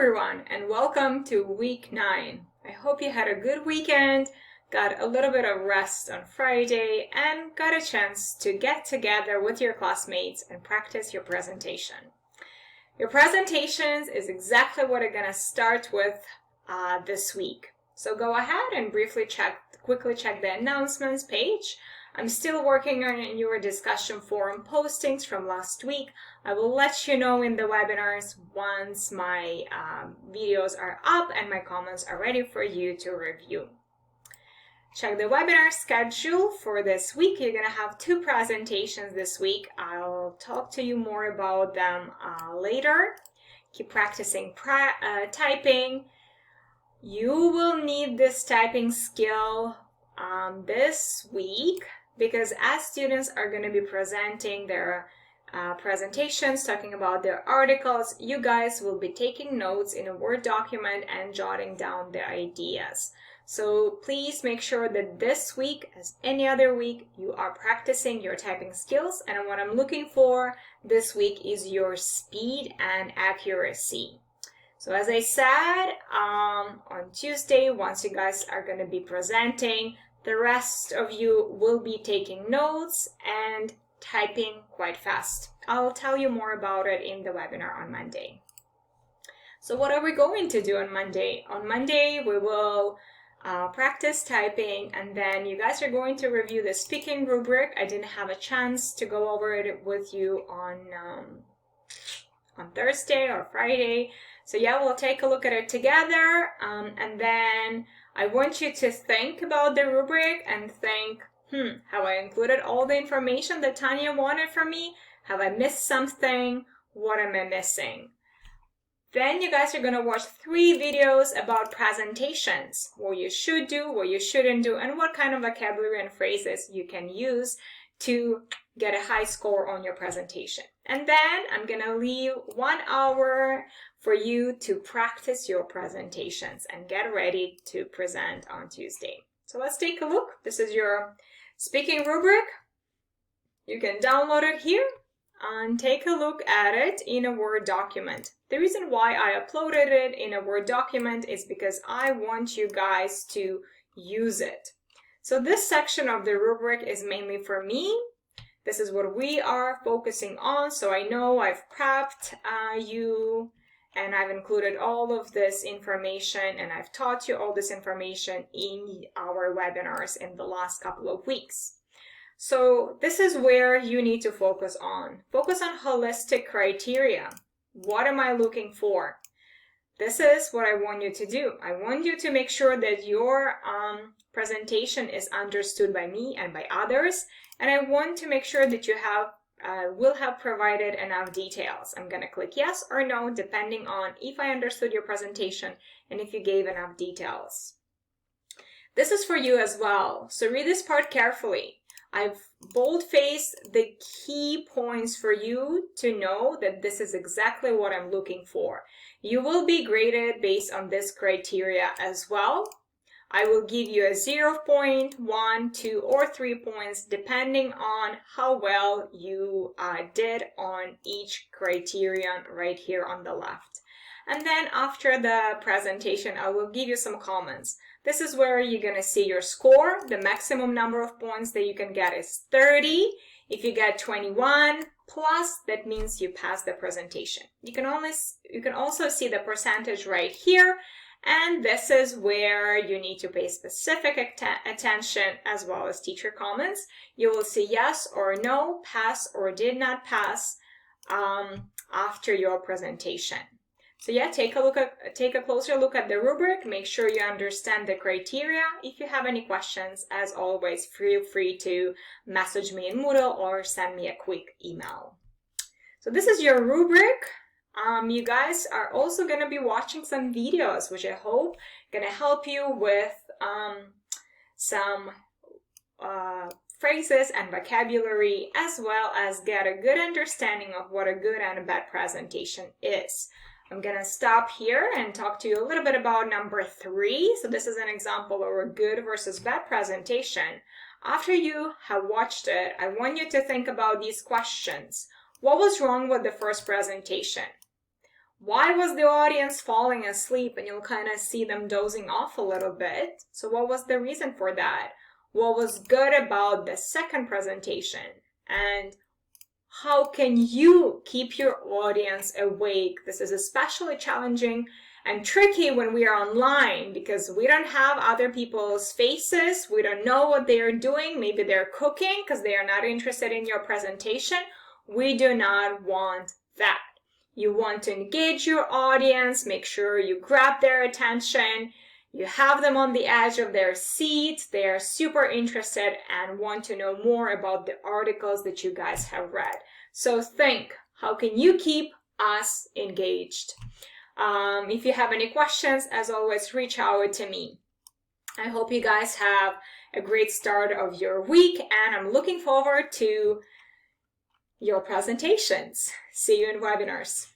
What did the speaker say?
everyone, and welcome to week 9. I hope you had a good weekend, got a little bit of rest on Friday, and got a chance to get together with your classmates and practice your presentation. Your presentations is exactly what I'm going to start with this week. So go ahead and quickly check the announcements page. I'm still working on your discussion forum postings from last week. I will let you know in the webinars once my videos are up and my comments are ready for you to review. Check the webinar schedule for this week. You're going to have 2 presentations this week. I'll talk to you more about them later. Keep practicing typing. You will need this typing skill this week, because as students are going to be presenting their presentations, talking about their articles, you guys will be taking notes in a Word document and jotting down the ideas. So please make sure that this week, as any other week, you are practicing your typing skills. And what I'm looking for this week is your speed and accuracy. So as I said, on Tuesday, once you guys are going to be presenting, the rest of you will be taking notes and typing quite fast. I'll tell you more about it in the webinar on Monday. So what are we going to do on Monday? On Monday, we will practice typing, and then you guys are going to review the speaking rubric. I didn't have a chance to go over it with you on Thursday or Friday. So yeah, we'll take a look at it together, and then I want you to think about the rubric and think, have I included all the information that Tanya wanted from me? Have I missed something? What am I missing? Then you guys are going to watch 3 videos about presentations, what you should do, what you shouldn't do, and what kind of vocabulary and phrases you can use to get a high score on your presentation. And then I'm going to leave 1 hour for you to practice your presentations and get ready to present on Tuesday. So let's take a look. This is your speaking rubric. You can download it here and take a look at it in a Word document. The reason why I uploaded it in a Word document is because I want you guys to use it. So this section of the rubric is mainly for me. This is what we are focusing on. So I know I've prepped you, and I've included all of this information, and I've taught you all this information in our webinars in the last couple of weeks. So this is where you need to focus on. Focus on holistic criteria. What am I looking for? This is what I want you to do. I want you to make sure that your presentation is understood by me and by others, and I want to make sure that you will have provided enough details. I'm going to click yes or no depending on if I understood your presentation and if you gave enough details. This is for you as well, so read this part carefully. I've bold-faced the key points for you to know that this is exactly what I'm looking for. You will be graded based on this criteria as well. I will give you a 0 point, 1, 2, or 3 points depending on how well you did on each criterion right here on the left. And then after the presentation, I will give you some comments. This is where you're going to see your score. The maximum number of points that you can get is 30. If you get 21 plus, that means you passed the presentation. You can also see the percentage right here. And this is where you need to pay specific attention, as well as teacher comments. You will see yes or no, pass or did not pass after your presentation. So yeah, take a closer look at the rubric. Make sure you understand the criteria. If you have any questions, as always, feel free to message me in Moodle or send me a quick email. So this is your rubric. You guys are also going to be watching some videos, which I hope going to help you with some phrases and vocabulary, as well as get a good understanding of what a good and a bad presentation is. I'm going to stop here and talk to you a little bit about number 3. So this is an example of a good versus bad presentation. After you have watched it, I want you to think about these questions. What was wrong with the first presentation? why was the audience falling asleep? And you'll kind of see them dozing off a little bit. So what was the reason for that? What was good about the second presentation? And how can you keep your audience awake? This is especially challenging and tricky when we are online because we don't have other people's faces. We don't know what they are doing. Maybe they're cooking because they are not interested in your presentation. We do not want that. You want to engage your audience, make sure you grab their attention, you have them on the edge of their seat, they are super interested and want to know more about the articles that you guys have read. So think, how can you keep us engaged? If you have any questions, as always, reach out to me. I hope you guys have a great start of your week, and I'm looking forward to your presentations. See you in webinars.